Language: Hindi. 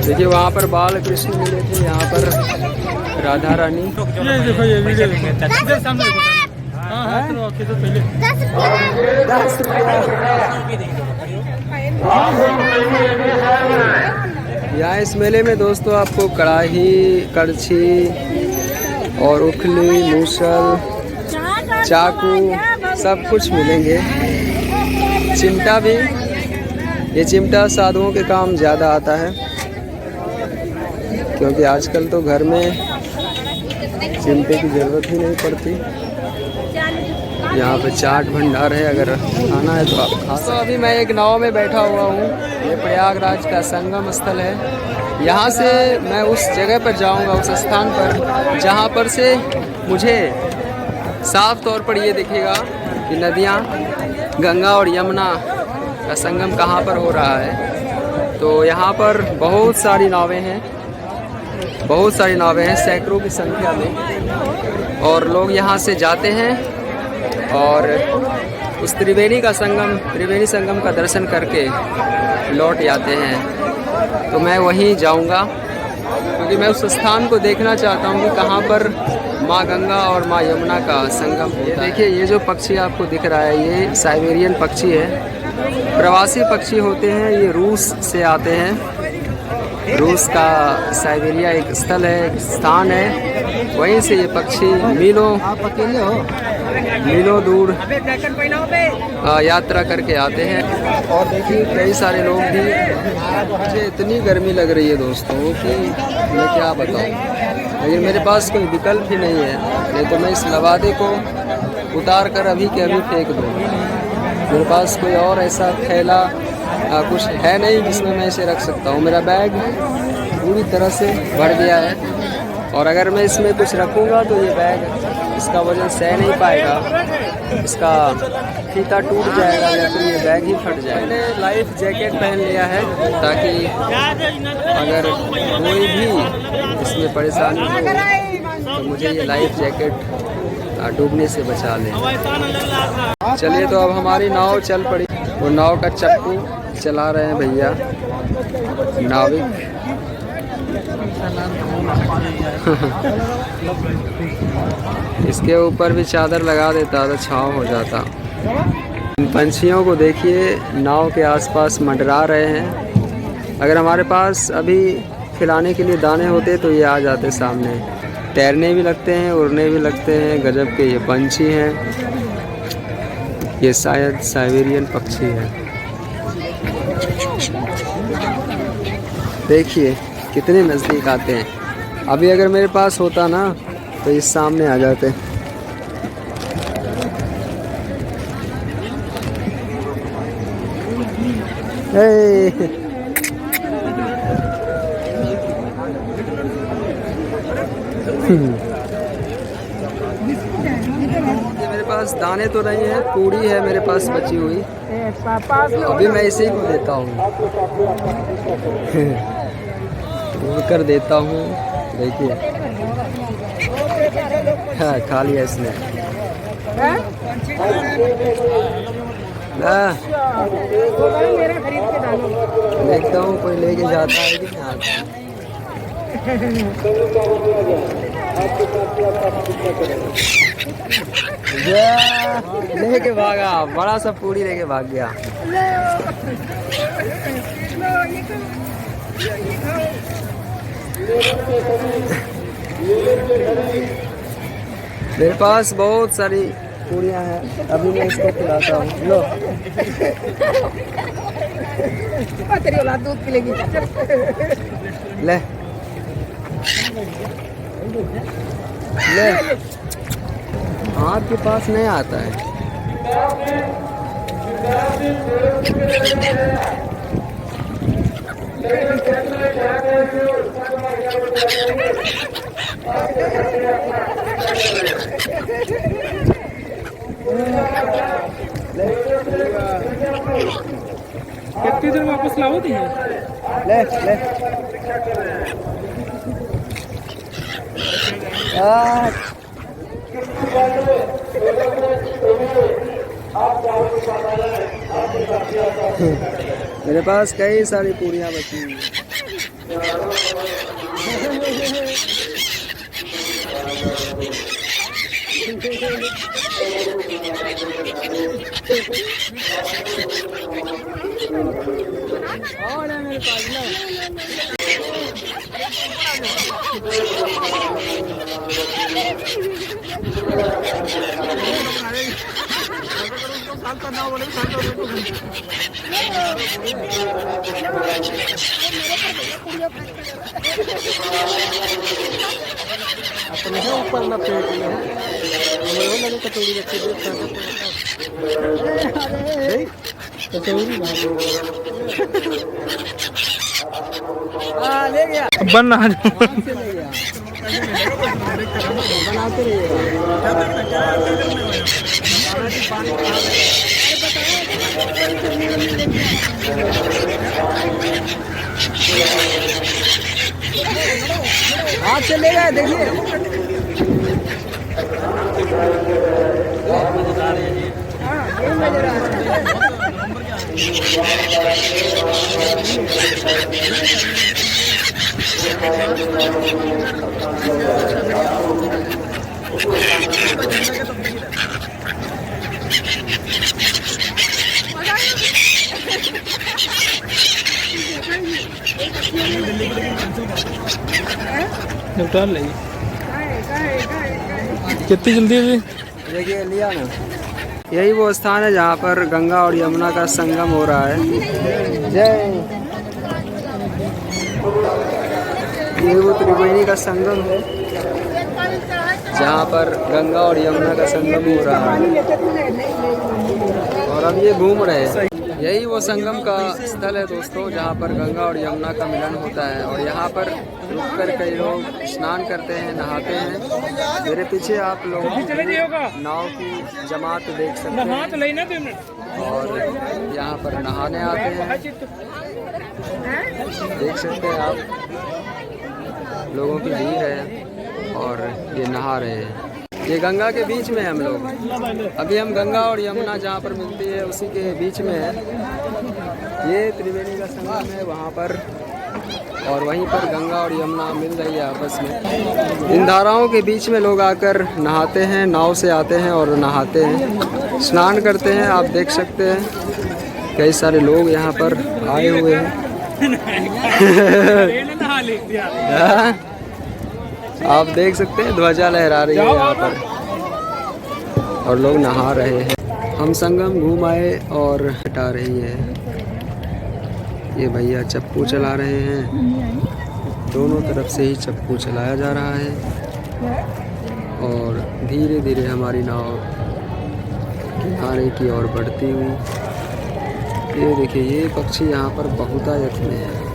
देखिए वहाँ पर बाल कृष्ण मिले थे, यहाँ पर राधा रानी। ये देखो ये वीडियो यहाँ इस मेले में दोस्तों आपको कढ़ाई, कड़छी और उखली, मूसल, चाकू सब कुछ मिलेंगे। चिमटा भी, ये चिमटा साधुओं के काम ज़्यादा आता है क्योंकि आजकल तो घर में चिमटे की ज़रूरत ही नहीं पड़ती। यहाँ पे चाट भंडार है, अगर खाना है तो आप खा सकते। तो अभी मैं एक नाव में बैठा हुआ हूँ, ये प्रयागराज का संगम स्थल है। यहाँ से मैं उस जगह पर जाऊँगा, उस स्थान पर जहाँ पर से मुझे साफ तौर पर ये दिखेगा कि नदियाँ गंगा और यमुना का संगम कहाँ पर हो रहा है। तो यहाँ पर बहुत सारी नावें हैं, बहुत सारी नावें हैं, सैकड़ों की संख्या में, और लोग यहाँ से जाते हैं और उस त्रिवेणी संगम का दर्शन करके लौट जाते हैं। तो मैं वहीं जाऊँगा क्योंकि मैं उस स्थान को देखना चाहता हूँ कि कहाँ पर माँ गंगा और माँ यमुना का संगम होता है। देखिए ये जो पक्षी आपको दिख रहा है, ये साइबेरियन पक्षी है। प्रवासी पक्षी होते हैं, ये रूस से आते हैं। रूस का साइबेरिया एक स्थल है, एक स्थान है, वहीं से ये पक्षी मीलों दूर यात्रा करके आते हैं। और देखिए कई सारे लोग भी। मुझे इतनी गर्मी लग रही है दोस्तों कि मैं क्या बताऊं, लेकिन मेरे पास कोई विकल्प ही नहीं है, नहीं तो मैं इस लवादे को उतार कर अभी के अभी फेंक दूँ। मेरे पास कोई और ऐसा थैला कुछ है नहीं जिसमें मैं इसे रख सकता हूँ। मेरा बैग पूरी तरह से भर गया है और अगर मैं इसमें कुछ रखूँगा तो ये बैग इसका वजन सह नहीं पाएगा, इसका फीता टूट जाएगा या फिर ये बैग ही फट जाएगा। मैंने लाइफ जैकेट पहन लिया है ताकि अगर कोई भी इसमें परेशानी हो तो मुझे ये लाइफ जैकेट डूबने से बचा ले। चलिए तो अब हमारी नाव चल पड़ी। वो नाव का चप्पू चला रहे हैं भैया नाविक। इसके ऊपर भी चादर लगा देता तो छाँव हो जाता। पंछियों को देखिए नाव के आसपास मंडरा रहे हैं। अगर हमारे पास अभी खिलाने के लिए दाने होते तो ये आ जाते सामने। तैरने भी लगते हैं, उड़ने भी लगते हैं। गजब के ये पंछी हैं। ये शायद साइबेरियन पक्षी है। देखिए कितने नज़दीक आते हैं। अभी अगर मेरे पास होता ना तो ये सामने आ जाते। मेरे पास दाने तो नहीं है, पूड़ी है मेरे पास बची हुई, अभी मैं इसी को देता हूँ। कर देता हूँ। देखिए हाँ खा लिया इसने। देखता हूँ कोई लेके जाता है कि नहीं। लेके भागा, बड़ा सा पूड़ी लेके भाग गया। मेरे पास बहुत सारी पूड़ियाँ हैं, अभी मैं इसको खिलाता हूँ। लो तेरी औलाद दूध पिलेगी। ले ले, हाथ के पास नहीं आता है। कितनी देर वापस लाओ दी है? ले ले मेरे पास कई सारी पूरियां बची हुई हैं। और है मेरे पास ना। अपने से ऊपर ना पेड़ लगे कटोरी रखी ले गया बन रहा है। से ले गया बनाते हाथ से ले गए देखिए। निपटान लेगी कितनी जल्दी है देखिए लिया ना। यही वो स्थान है जहाँ पर गंगा और यमुना का संगम हो रहा है। जय। ये वो त्रिवेणी का संगम है जहाँ पर गंगा और यमुना का संगम हो रहा है और अब ये घूम रहे हैं। यही वो संगम का स्थल है दोस्तों जहाँ पर गंगा और यमुना का मिलन होता है और यहाँ पर रुककर कई लोग स्नान करते हैं, नहाते हैं। मेरे पीछे आप लोग नाव की जमात देख सकते हैं और यहाँ पर नहाने आते हैं। देख सकते हैं आप लोगों की भीड़ है और ये नहा रहे हैं। ये गंगा के बीच में है हम लोग। अभी हम गंगा और यमुना जहाँ पर मिलती है उसी के बीच में है। ये त्रिवेणी का संगम है वहाँ पर और वहीं पर गंगा और यमुना मिल रही है आपस में। इन धाराओं के बीच में लोग आकर नहाते हैं, नाव से आते हैं और नहाते हैं, स्नान करते हैं। आप देख सकते हैं कई सारे लोग यहाँ पर आए हुए हैं। आप देख सकते हैं ध्वजा लहरा रही है यहाँ पर और लोग नहा रहे हैं। हम संगम घूम आए और हटा रही है। ये भैया चप्पू चला रहे हैं, दोनों तरफ से ही चप्पू चलाया जा रहा है और धीरे धीरे हमारी नाव किनारे की ओर बढ़ती हुई। ये देखिए ये पक्षी यहाँ पर बहुतायत में है।